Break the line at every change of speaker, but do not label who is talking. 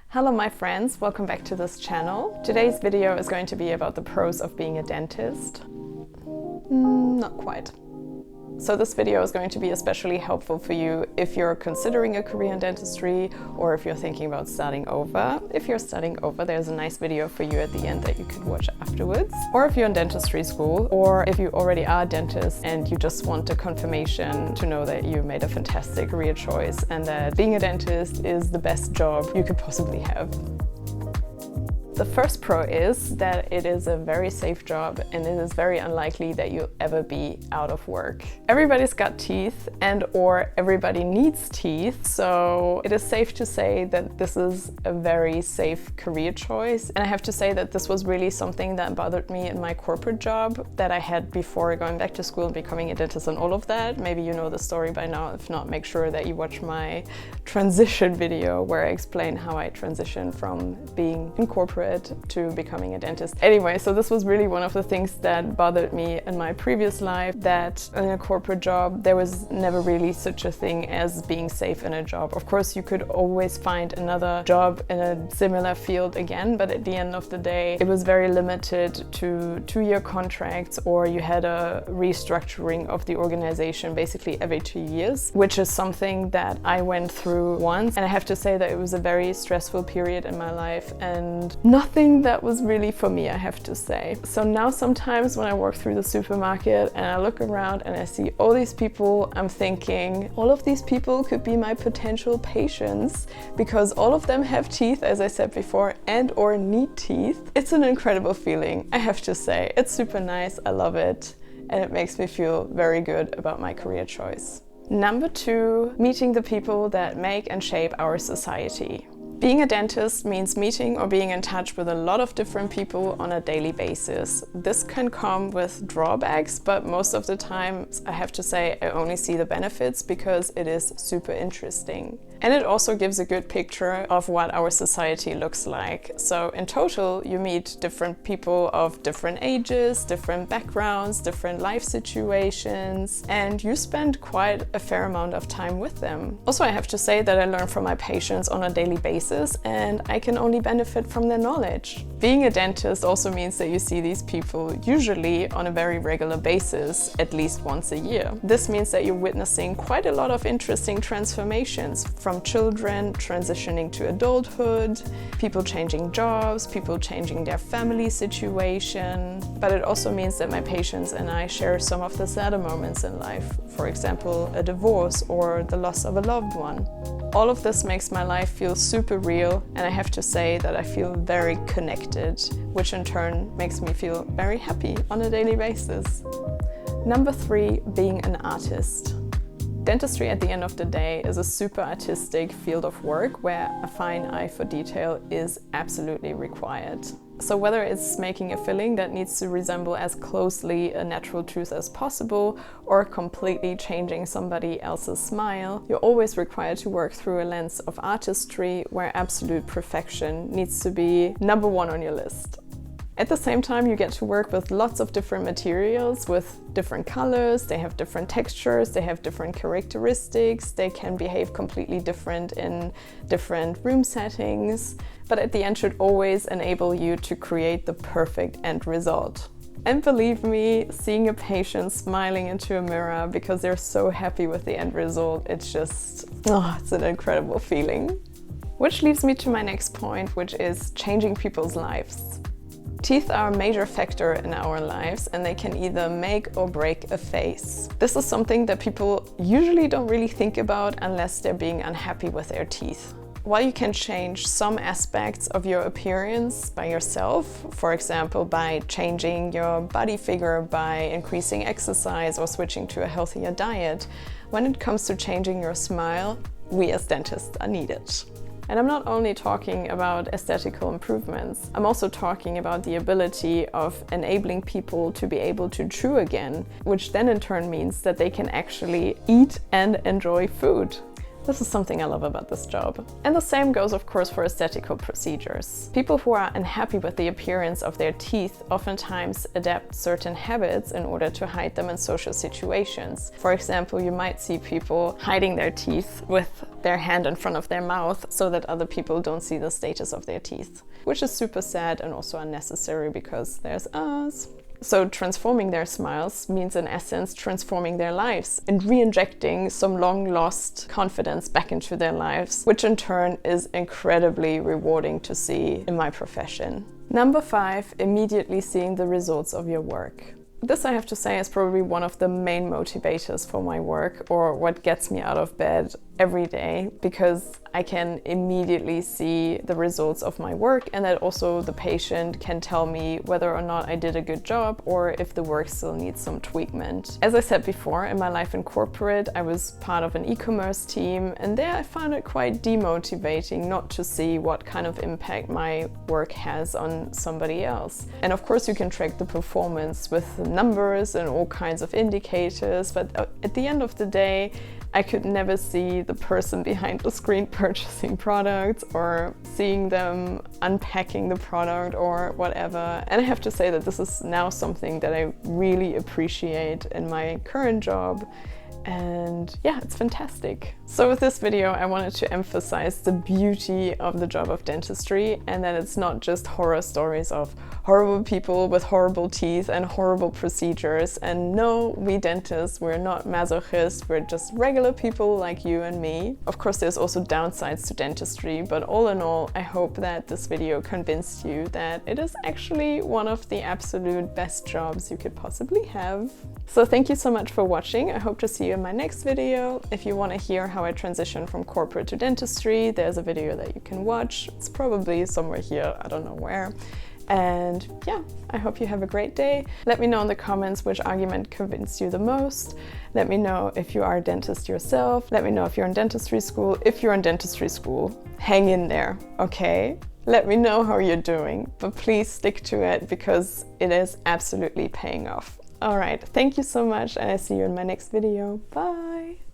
Hello my friends, welcome back to this channel. Today's video is going to be about the pros of being a dentist. Not quite. So this video is going to be especially helpful for you if you're considering a career in dentistry or if you're thinking about starting over. If you're starting over, there's a nice video for you at the end that you could watch afterwards. Or if you're in dentistry school, or if you already are a dentist and you just want a confirmation to know that you made a fantastic career choice and that being a dentist is the best job you could possibly have. The first pro is that it is a very safe job and it is very unlikely that you'll ever be out of work. Everybody's got teeth and/or everybody needs teeth, so it is safe to say that this is a very safe career choice. And I have to say that this was really something that bothered me in my corporate job that I had before going back to school and becoming a dentist and all of that. Maybe you know the story by now. If not, make sure that you watch my transition video where I explain how I transitioned from being in corporate to becoming a dentist. Anyway, so this was really one of the things that bothered me in my previous life, that in a corporate job there was never really such a thing as being safe in a job. Of course, you could always find another job in a similar field again, but at the end of the day it was very limited to 2-year contracts, or you had a restructuring of the organization basically every 2 years, which is something that I went through once, and I have to say that it was a very stressful period in my life and nothing that was really for me, I have to say. So now sometimes when I walk through the supermarket and I look around and I see all these people, I'm thinking all of these people could be my potential patients because all of them have teeth, as I said before, and or need teeth. It's an incredible feeling, I have to say. It's super nice, I love it, and it makes me feel very good about my career choice. Number 2, meeting the people that make and shape our society. Being a dentist means meeting or being in touch with a lot of different people on a daily basis. This can come with drawbacks, but most of the time I have to say I only see the benefits because it is super interesting. And it also gives a good picture of what our society looks like. So in total, you meet different people of different ages, different backgrounds, different life situations, and you spend quite a fair amount of time with them. Also, I have to say that I learn from my patients on a daily basis, and I can only benefit from their knowledge. Being a dentist also means that you see these people usually on a very regular basis, at least once a year. This means that you're witnessing quite a lot of interesting transformations, from children transitioning to adulthood, people changing jobs, people changing their family situation. But it also means that my patients and I share some of the sadder moments in life, for example, a divorce or the loss of a loved one. All of this makes my life feel super real, and I have to say that I feel very connected, which in turn makes me feel very happy on a daily basis. Number 3, being an artist. Dentistry at the end of the day is a super artistic field of work where a fine eye for detail is absolutely required. So whether it's making a filling that needs to resemble as closely a natural tooth as possible or completely changing somebody else's smile, you're always required to work through a lens of artistry where absolute perfection needs to be number 1 on your list. At the same time, you get to work with lots of different materials with different colors, they have different textures, they have different characteristics, they can behave completely different in different room settings, but at the end should always enable you to create the perfect end result. And believe me, seeing a patient smiling into a mirror because they're so happy with the end result, it's just, it's an incredible feeling. Which leads me to my next point, which is changing people's lives. Teeth are a major factor in our lives, and they can either make or break a face. This is something that people usually don't really think about unless they're being unhappy with their teeth. While you can change some aspects of your appearance by yourself, for example by changing your body figure, by increasing exercise or switching to a healthier diet, when it comes to changing your smile, we as dentists are needed. And I'm not only talking about aesthetical improvements, I'm also talking about the ability of enabling people to be able to chew again, which then in turn means that they can actually eat and enjoy food. This is something I love about this job. And the same goes, of course, for aesthetical procedures. People who are unhappy with the appearance of their teeth oftentimes adapt certain habits in order to hide them in social situations. For example, you might see people hiding their teeth with their hand in front of their mouth so that other people don't see the status of their teeth, which is super sad and also unnecessary because there's us. So transforming their smiles means in essence transforming their lives and re-injecting some long lost confidence back into their lives, which in turn is incredibly rewarding to see in my profession. Number 5, immediately seeing the results of your work. This, I have to say, is probably one of the main motivators for my work, or what gets me out of bed every day, because I can immediately see the results of my work, and that also the patient can tell me whether or not I did a good job or if the work still needs some tweakment. As I said before, in my life in corporate, I was part of an e-commerce team, and there I found it quite demotivating not to see what kind of impact my work has on somebody else. And of course you can track the performance with numbers and all kinds of indicators, but at the end of the day, I could never see the person behind the screen purchasing products or seeing them unpacking the product or whatever. And I have to say that this is now something that I really appreciate in my current job. And yeah, it's fantastic. So with this video, I wanted to emphasize the beauty of the job of dentistry, and that it's not just horror stories of horrible people with horrible teeth and horrible procedures. And no, we dentists, we're not masochists, we're just regular people like you and me. Of course, there's also downsides to dentistry, but all in all, I hope that this video convinced you that it is actually one of the absolute best jobs you could possibly have. So thank you so much for watching. I hope to see you in my next video. If you want to hear how I transitioned from corporate to dentistry, there's a video that you can watch. It's probably somewhere here, I don't know where. And yeah, I hope you have a great day. Let me know in the comments which argument convinced you the most. Let me know if you are a dentist yourself. Let me know if you're in dentistry school. If you're in dentistry school, hang in there, okay? Let me know how you're doing, but please stick to it because it is absolutely paying off. All right, thank you so much, and I see you in my next video. Bye!